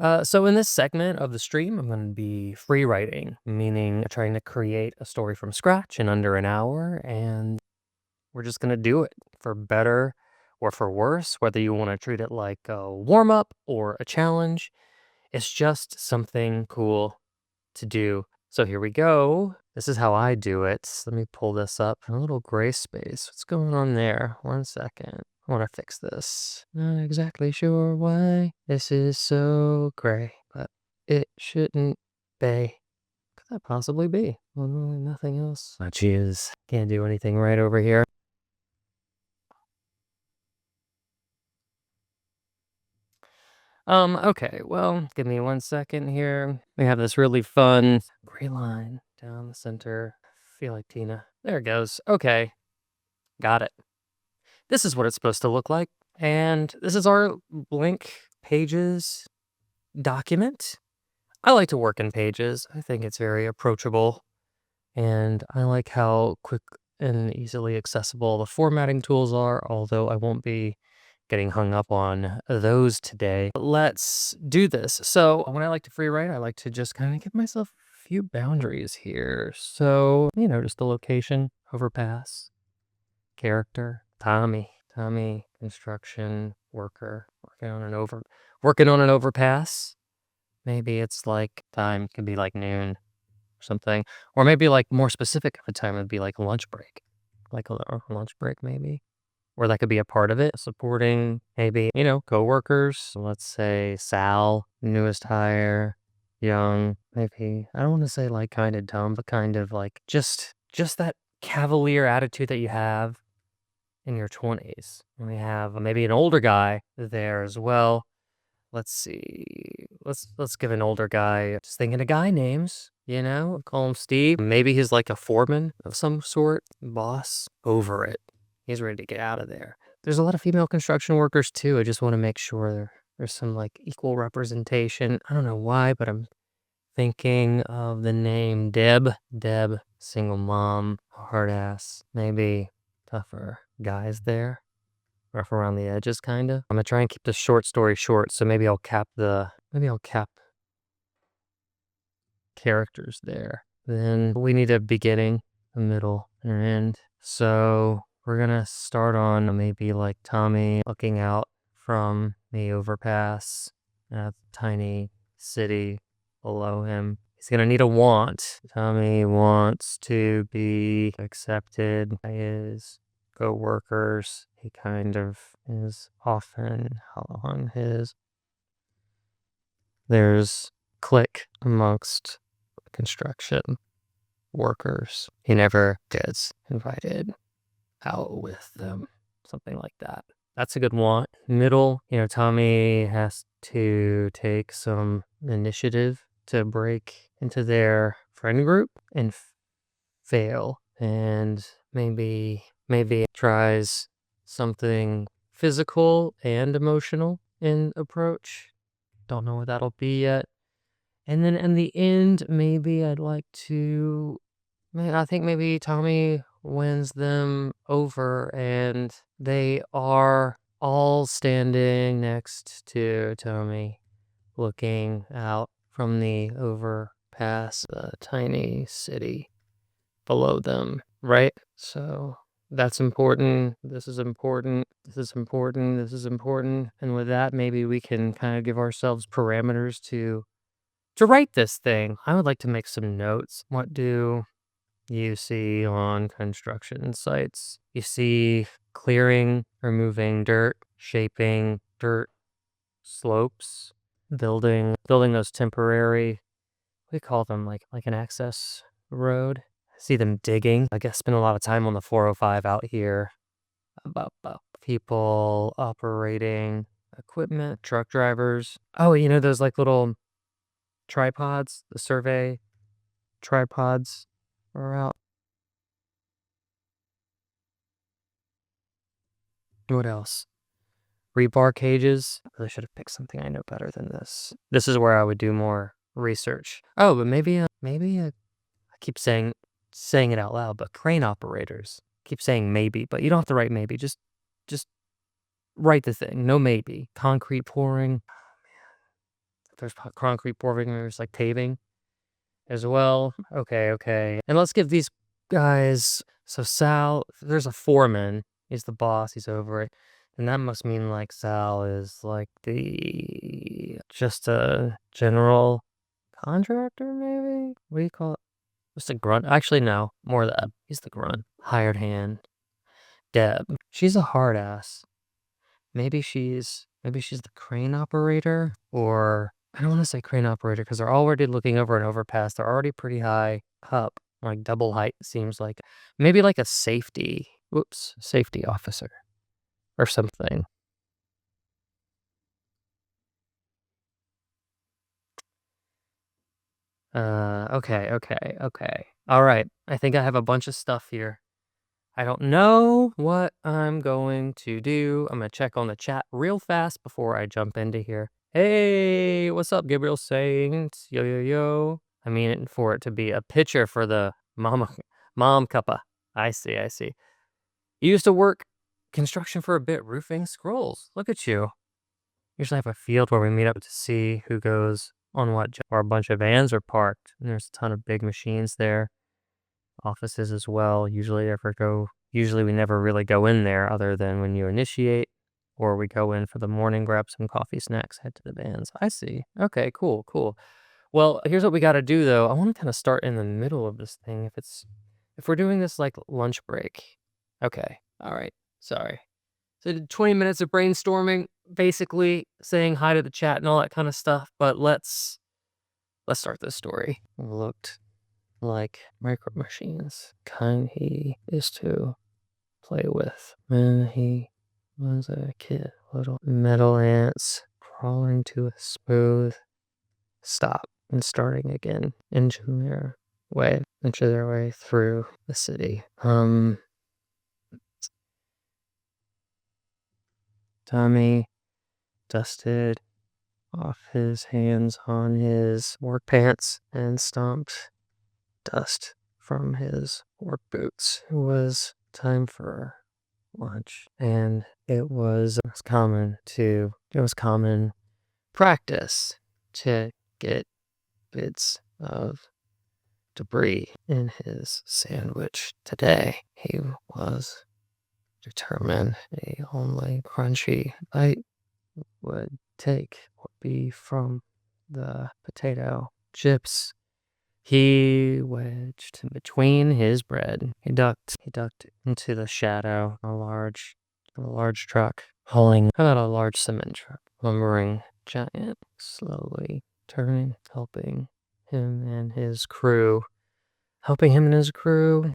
So in this segment of the stream, I'm going to be free writing, meaning trying to create a story from scratch in under an hour, and we're just going to do it for better or for worse, whether you want to treat it like a warm up or a challenge. It's just something cool to do. So here we go. This is how I do it. Let me pull this up. A little gray space. What's going on there? 1 second. I want to fix this. Not exactly sure why this is so gray, but it shouldn't be. Could that possibly be? Well, nothing else. Oh, geez. Can't do anything right over here. Okay, well, give me 1 second here. We have this really fun gray line down the center. Feel like Tina. There it goes. Okay, got it. This is what it's supposed to look like. And this is our blank pages document. I like to work in pages. I think it's very approachable. And I like how quick and easily accessible the formatting tools are, although I won't be getting hung up on those today. Let's do this. So when I like to free write, I like to just kind of give myself a few boundaries here. So, just the location, overpass, character, Tommy, construction worker, working on an overpass. Maybe it's like time could be like noon or something, or maybe like more specific of a time would be like lunch break, like a lunch break maybe, or that could be a part of it. Supporting maybe coworkers. Let's say Sal, newest hire, young. Maybe I don't want to say like kind of dumb, but kind of like just that cavalier attitude that you have in your 20s. And we have maybe an older guy there as well. Let's see. Let's give an older guy, just thinking of guy names, call him Steve. Maybe he's like a foreman of some sort, boss, over it. He's ready to get out of there. There's a lot of female construction workers too. I just want to make sure there's some like equal representation. I don't know why, but I'm thinking of the name Deb. Deb, single mom, hard ass, maybe tougher guys there, rough around the edges, kind of. I'm gonna try and keep the short story short, so maybe I'll cap characters there. Then we need a beginning, a middle, and an end. So we're gonna start on maybe like Tommy looking out from the overpass at the tiny city below him. He's gonna need a want. Tommy wants to be accepted by his co-workers. He kind of is often on his. There's clique amongst construction workers. He never gets invited out with them. Something like that. That's a good want. Middle, Tommy has to take some initiative to break into their friend group and fail. And maybe tries something physical and emotional in approach. Don't know what that'll be yet. And then in the end, maybe I think maybe Tommy wins them over and they are all standing next to Tommy, looking out from the overpass, the tiny city below them, right? So that's important. This is important. This is important. This is important. And with that, maybe we can kind of give ourselves parameters to write this thing. I would like to make some notes. What do you see on construction sites? You see clearing, removing dirt, shaping dirt slopes, building those temporary, we call them like an access road. I see them digging. I guess spend a lot of time on the 405 out here. About people operating equipment, truck drivers. Oh, those like little tripods, the survey tripods are out. What else? Rebar cages. I really should have picked something I know better than this. This is where I would do more research. Oh, but I keep saying it out loud, but crane operators. Keep saying maybe, but you don't have to write maybe. Just write the thing. No maybe. Concrete pouring. There's concrete pouring. There's like paving as well. Okay, okay. And let's give these guys. So Sal, there's a foreman. He's the boss. He's over it. And that must mean like Sal is like just a general contractor, maybe? What do you call it? Just a grunt? Actually, no. More of that. He's the grunt. Hired hand. Deb. She's a hard ass. Maybe she's the crane operator, or I don't want to say crane operator because they're already looking over an overpass. They're already pretty high up, like double height seems like. Maybe like a safety officer or something. Okay. All right. I think I have a bunch of stuff here. I don't know what I'm going to do. I'm going to check on the chat real fast before I jump into here. Hey, what's up, Gabriel Saint? Yo, yo, yo. I mean it for it to be a picture for the mom cuppa. I see. You used to work construction for a bit, roofing scrolls. Look at you. Usually have a field where we meet up to see who goes on what job, or a bunch of vans are parked. And there's a ton of big machines there. Offices as well. Usually we never really go in there other than when you initiate, or we go in for the morning, grab some coffee, snacks, head to the vans. I see. Okay, cool. Well, here's what we got to do though. I want to kind of start in the middle of this thing if we're doing this like lunch break. Okay. All right. Sorry. So I did 20 minutes of brainstorming, basically saying hi to the chat and all that kind of stuff, but let's start this story. Looked like micro machines, kind he is to play with when he was a kid. Little metal ants crawling to a smooth stop and starting again, inching their way through the city. Tommy dusted off his hands on his work pants and stomped dust from his work boots. It was time for lunch, and it was common practice to get bits of debris in his sandwich. Today he was determined the only crunchy bite would take would be from the potato chips he wedged in between his bread. He ducked into the shadow of a large truck hauling about a large cement truck, lumbering giant, slowly turning, helping him and his crew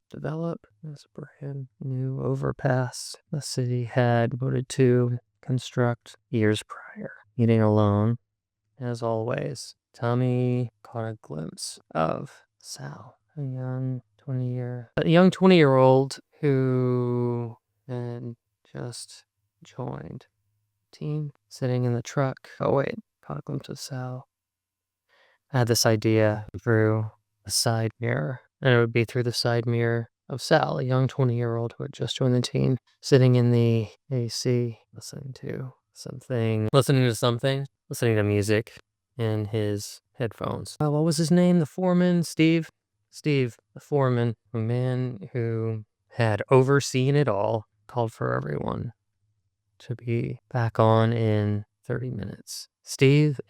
develop this brand new overpass the city had voted to construct years prior. Eating alone, as always, Tommy caught a glimpse of Sal, a young 20-year-old who had just joined the team, sitting in the truck. Oh wait, caught a glimpse of Sal. I had this idea through the side mirror, and it would be through the side mirror of Sal, a young 20-year-old who had just joined the team, sitting in the AC, listening to music in his headphones. What was his name? The foreman? Steve, the foreman, a man who had overseen it all, called for everyone to be back on in 30 minutes. Steve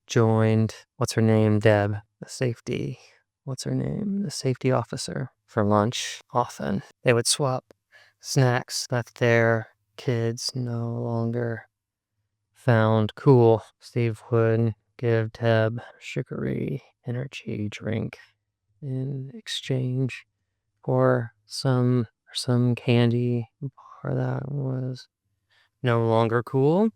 joined, what's her name? Deb, the safety officer, for lunch often. They would swap snacks that their kids no longer found cool. Steve would give Deb a sugary energy drink in exchange for some candy bar that was no longer cool.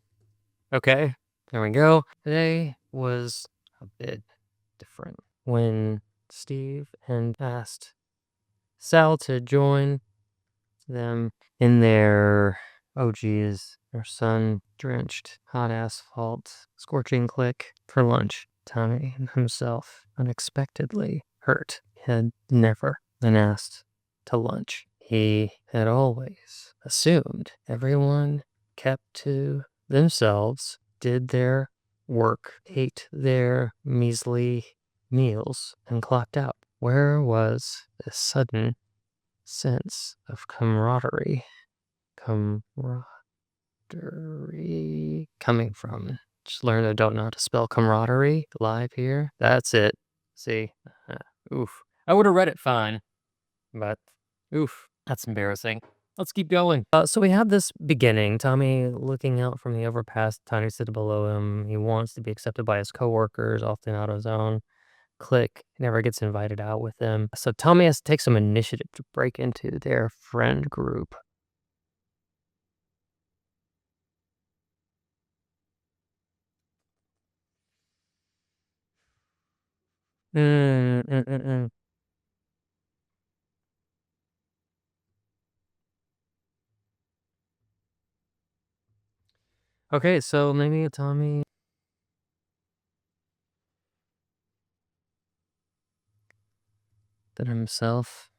Okay, there we go. Today was a bit different when Steve and asked Sal to join them in their their sun-drenched hot asphalt scorching click for lunch. Tommy himself, unexpectedly hurt, had never been asked to lunch. He had always assumed everyone kept to themselves, did their work, ate their measly meals, and clocked out. Where was this sudden sense of camaraderie coming from? Just learned I don't know how to spell camaraderie live here. That's it. See? Oof. I would have read it fine, but oof, that's embarrassing. Let's keep going. So we have this beginning. Tommy looking out from the overpass. Tiny sitting below him. He wants to be accepted by his coworkers, often out of his own clique. He never gets invited out with them. So Tommy has to take some initiative to break into their friend group. Mm, mm, mm, mm. Okay, so maybe Tommy did himself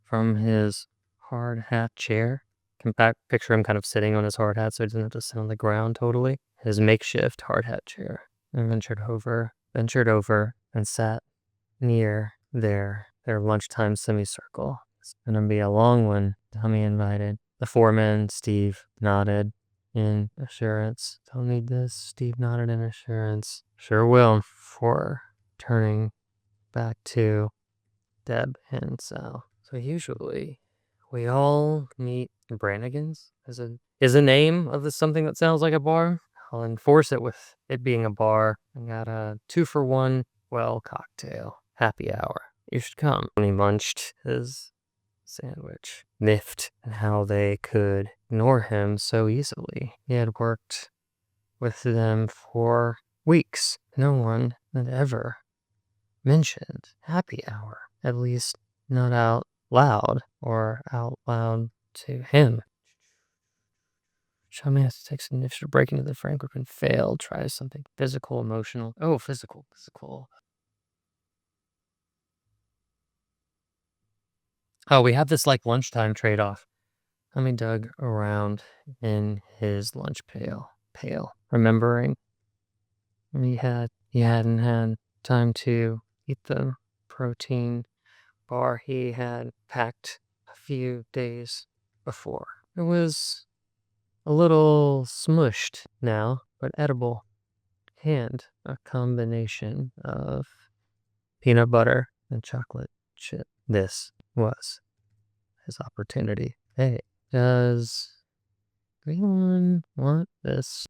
from his hard hat chair. Can picture him kind of sitting on his hard hat so he doesn't have to sit on the ground totally. His makeshift hard hat chair. And ventured over and sat near their lunchtime semicircle. It's gonna be a long one. Tommy invited. The foreman, Steve, nodded in assurance. Don't need this. Steve nodded in assurance. Sure will. For turning back to Deb and Sal. So usually we all meet Brannigan's is a name of something that sounds like a bar. I'll enforce it with it being a bar. I got a 2-for-1 cocktail. Happy hour. You should come. When he munched his sandwich, miffed at how they could ignore him so easily. He had worked with them for weeks. No one had ever mentioned happy hour, at least not out loud or out loud to him. Chummy has to take some initiative to break into the friend group and fail. Try something physical, emotional. Oh, physical. Oh, we have this like lunchtime trade-off. Tommy dug around in his lunch pail, remembering he hadn't had time to eat the protein bar he had packed a few days before. It was a little smushed now, but edible, and a combination of peanut butter and chocolate chip. This was his opportunity. Hey, does anyone want this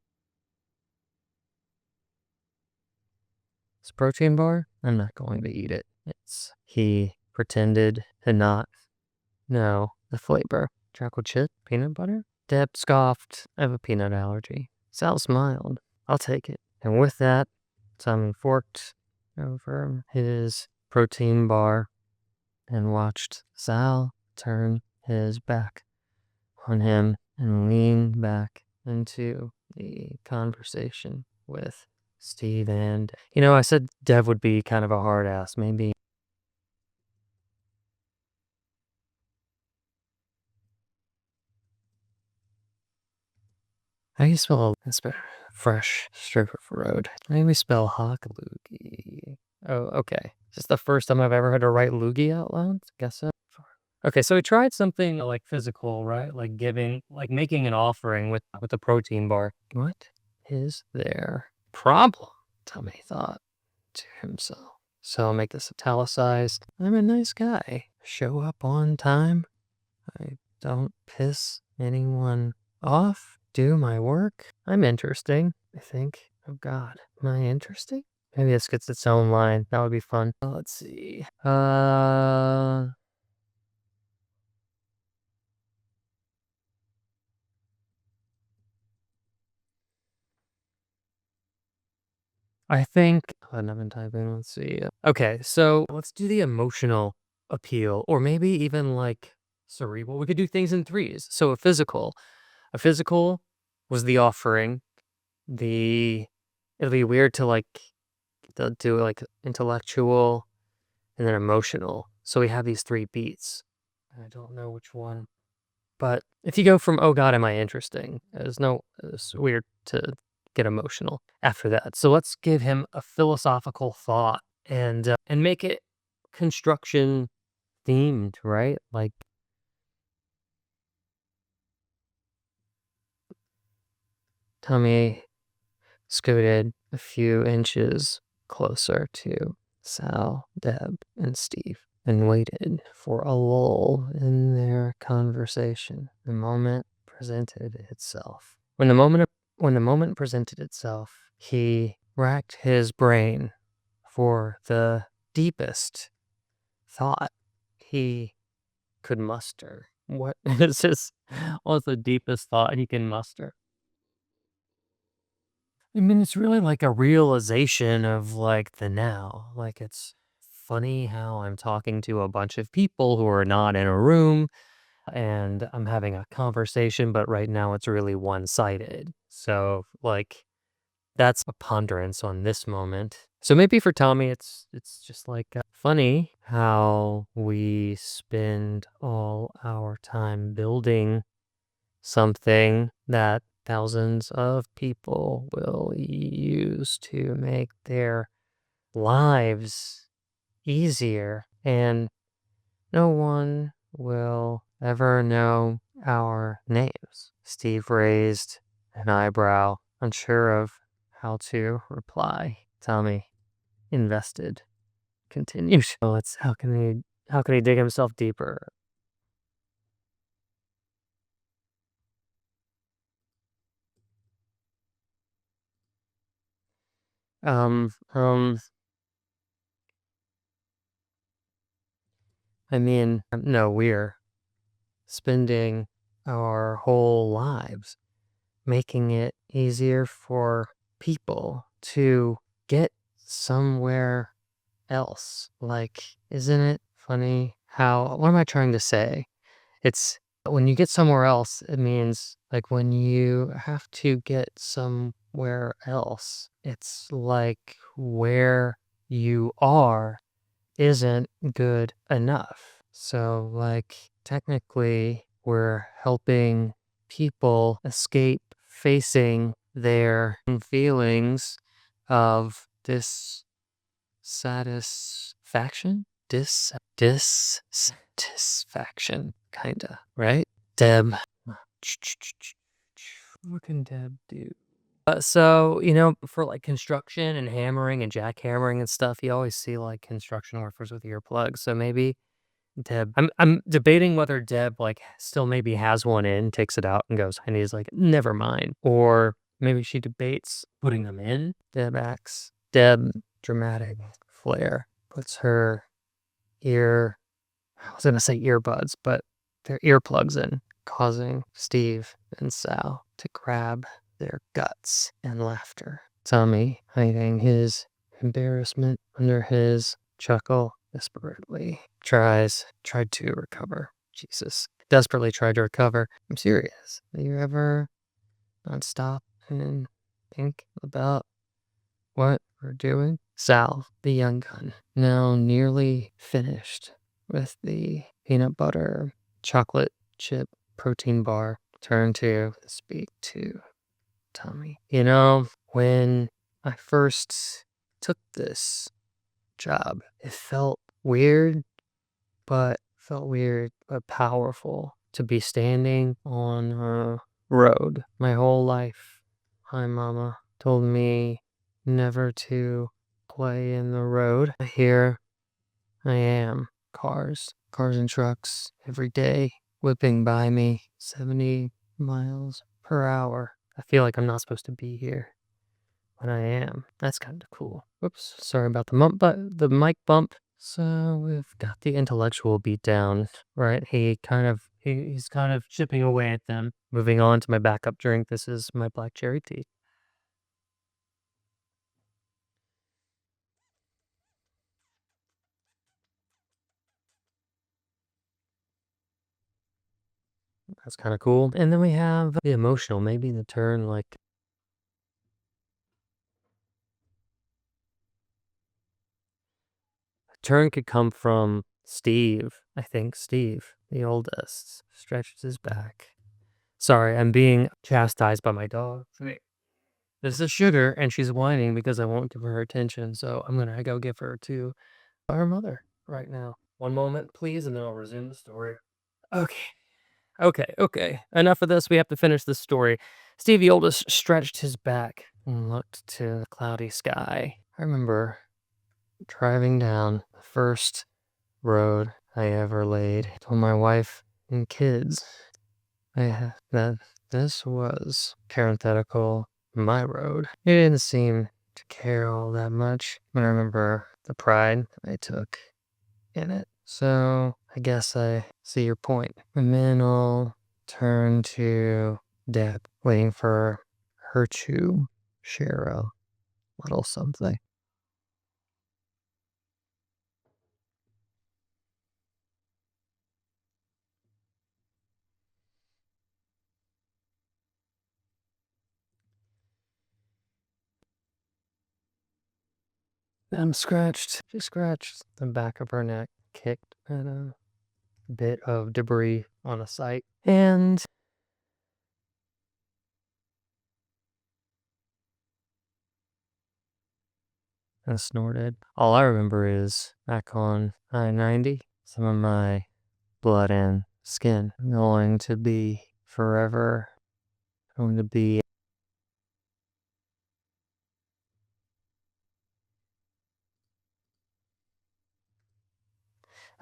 protein bar? I'm not going to eat it. He pretended to not know the flavor. Chocolate chip, peanut butter? Deb scoffed. I have a peanut allergy. Sal smiled. I'll take it. And with that, Simon forked over his protein bar and watched Sal turn his back on him and lean back into the conversation with Steve. And, I said Dev would be kind of a hard ass. Maybe. How do you spell fresh strip of road? How do we spell hawk loogie? Oh, okay. Is this the first time I've ever had to write loogie out loud? Guess so. Okay, so we tried something like physical, right? Like making an offering with the protein bar. What is their problem? Tommy thought to himself. So I'll make this italicized. I'm a nice guy. Show up on time. I don't piss anyone off. Do my work. I'm interesting, I think. Oh God, am I interesting? Maybe this gets its own line. That would be fun. Let's see. I think I've been typing. Let's see. Okay, so let's do the emotional appeal, or maybe even like cerebral. We could do things in threes. So a physical was the offering. It'll be weird to do like intellectual and then emotional. So we have these three beats. I don't know which one, but if you go from "Oh God, am I interesting?" It's weird to get emotional after that. So let's give him a philosophical thought and make it construction themed, right? Like Tommy scooted a few inches closer to Sal, Deb, and Steve and waited for a lull in their conversation. The moment presented itself. When the moment presented itself, he racked his brain for the deepest thought he could muster. What is this? What's the deepest thought he can muster? I mean, it's really like a realization of like the now. Like it's funny how I'm talking to a bunch of people who are not in a room and I'm having a conversation, but right now it's really one-sided. So like that's a ponderance on this moment. So maybe for Tommy, it's just like funny how we spend all our time building something that thousands of people will use to make their lives easier, and no one will ever know our names. Steve raised an eyebrow, unsure of how to reply. Tommy, invested, continued. So let's how can he dig himself deeper? Um, um, I mean, no, we're spending our whole lives making it easier for people to get somewhere else. Like, isn't it funny how, what am I trying to say? It's when you get somewhere else, it means like when you have to get somewhere else, it's like where you are isn't good enough. So, like, technically, we're helping people escape facing their feelings of dissatisfaction, dissatisfaction, kinda, right? Deb, what can Deb do? So, for like construction and hammering and jackhammering and stuff, you always see like construction workers with earplugs. So maybe Deb, I'm debating whether Deb like still maybe has one in, takes it out and goes, and he's like, never mind. Or maybe she debates putting them in. Deb, dramatic flair, puts her ear, I was gonna say earbuds, but they're earplugs in, causing Steve and Sal to grab their guts and laughter. Tommy, hiding his embarrassment under his chuckle, desperately tried to recover. Jesus. Desperately tried to recover. I'm serious. Do you ever not stop and think about what we're doing? Sal, the young gun, now nearly finished with the peanut butter chocolate chip protein bar, turned to speak to Tommy. When I first took this job, it felt weird but powerful to be standing on a road. My whole life, my mama told me never to play in the road. Here I am, cars and trucks every day whipping by me 70 miles per hour. I feel like I'm not supposed to be here, but I am. That's kind of cool. Whoops, sorry about the mic bump. So we've got the intellectual beat down, right? He's kind of chipping away at them. Moving on to my backup drink. This is my black cherry tea. That's kind of cool. And then we have the emotional, maybe the turn like turn could come from Steve. I think Steve, the oldest, stretches his back. Sorry, I'm being chastised by my dog. This is Sugar, and she's whining because I won't give her attention, so I'm gonna go give her to her mother right now. One moment, please, and then I'll resume the story. Okay. Okay. Enough of this. We have to finish this story. Stevie Oldest stretched his back and looked to the cloudy sky. I remember driving down the first road I ever laid. I told my wife and kids that this was parenthetical my road. He didn't seem to care all that much, but I remember the pride I took in it. So I guess I see your point. And then I'll turn to Deb, waiting for her to share a little something. She scratched the back of her neck, kicked at a bit of debris on a site, and snorted. All I remember is back on I-90, some of my blood and skin going to be forever, going to be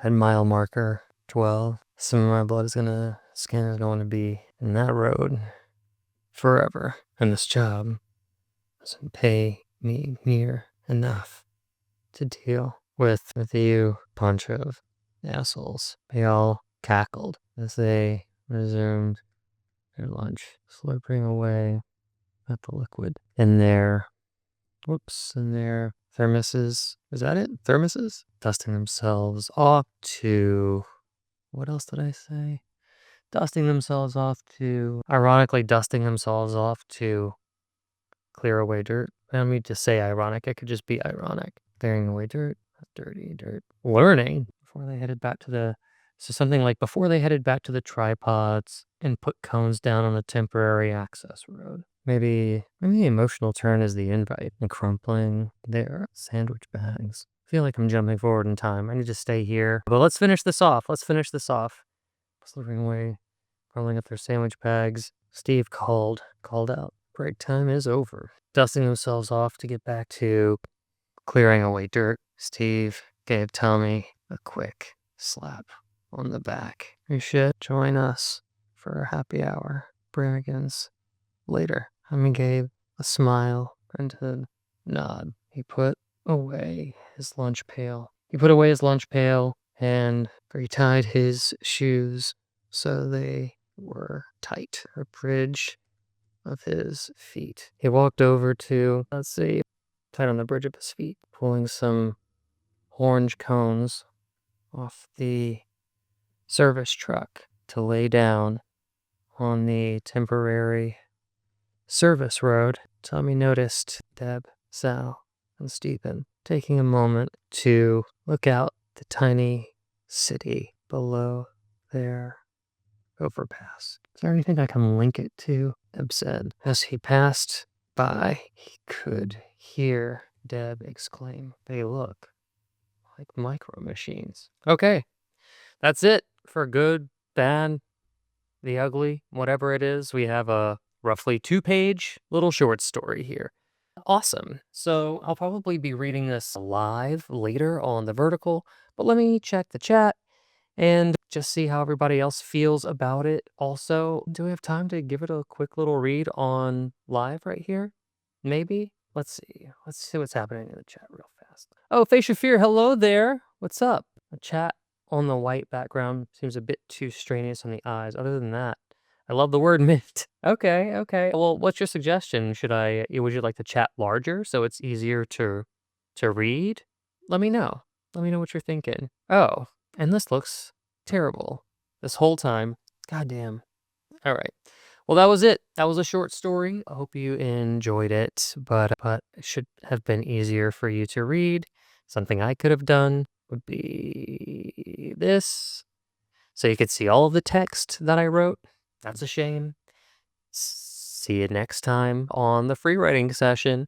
at mile marker 12. Some of my skin is going to be in that road forever. And this job doesn't pay me near enough to deal with you bunch of assholes. They all cackled as they resumed their lunch, slurping away at the liquid in their thermoses. Is that it? Thermoses? Dusting themselves off to, what else did I say? Ironically, dusting themselves off to clear away dirt. I don't mean to say ironic, it could just be ironic. Clearing away dirt, dirty dirt. Learning before they headed back to before they headed back to the tripods and put cones down on the temporary access road. Maybe the emotional turn is the invite and crumpling their sandwich bags. I feel like I'm jumping forward in time. I need to stay here. But let's finish this off. Slithering away, rolling up their sandwich bags. Steve called out. Break time is over. Dusting themselves off to get back to clearing away dirt. Steve gave Tommy a quick slap on the back. You should join us for a happy hour. Brannigan's later. Tommy gave a smile and a nod. He put away his lunch pail. And retied his shoes so they were tight. A bridge of his feet. He walked over to, tight on the bridge of his feet, pulling some orange cones off the service truck to lay down on the temporary service road. Tommy noticed Deb, Sal, and Stephen taking a moment to look out the tiny city below their overpass. Is there anything I can link it to? Deb said. As he passed by, he could hear Deb exclaim, "They look like micro machines." Okay, that's it for good, bad, the ugly, whatever it is. We have a roughly 2-page little short story here. Awesome. So I'll probably be reading this live later on the vertical, but let me check the chat and just see how everybody else feels about it. Also, do we have time to give it a quick little read on live right here? Maybe? Let's see. Let's see what's happening in the chat real fast. Oh, Facia Fear, hello there. What's up? The chat on the white background seems a bit too strenuous on the eyes. Other than that, I love the word mint. Okay. Well, what's your suggestion? Would you like the chat larger so it's easier to read? Let me know. Let me know what you're thinking. Oh, and this looks terrible this whole time. Goddamn. All right. Well, that was it. That was a short story. I hope you enjoyed it, but it should have been easier for you to read. Something I could have done would be this, so you could see all of the text that I wrote. That's a shame. See you next time on the free writing session.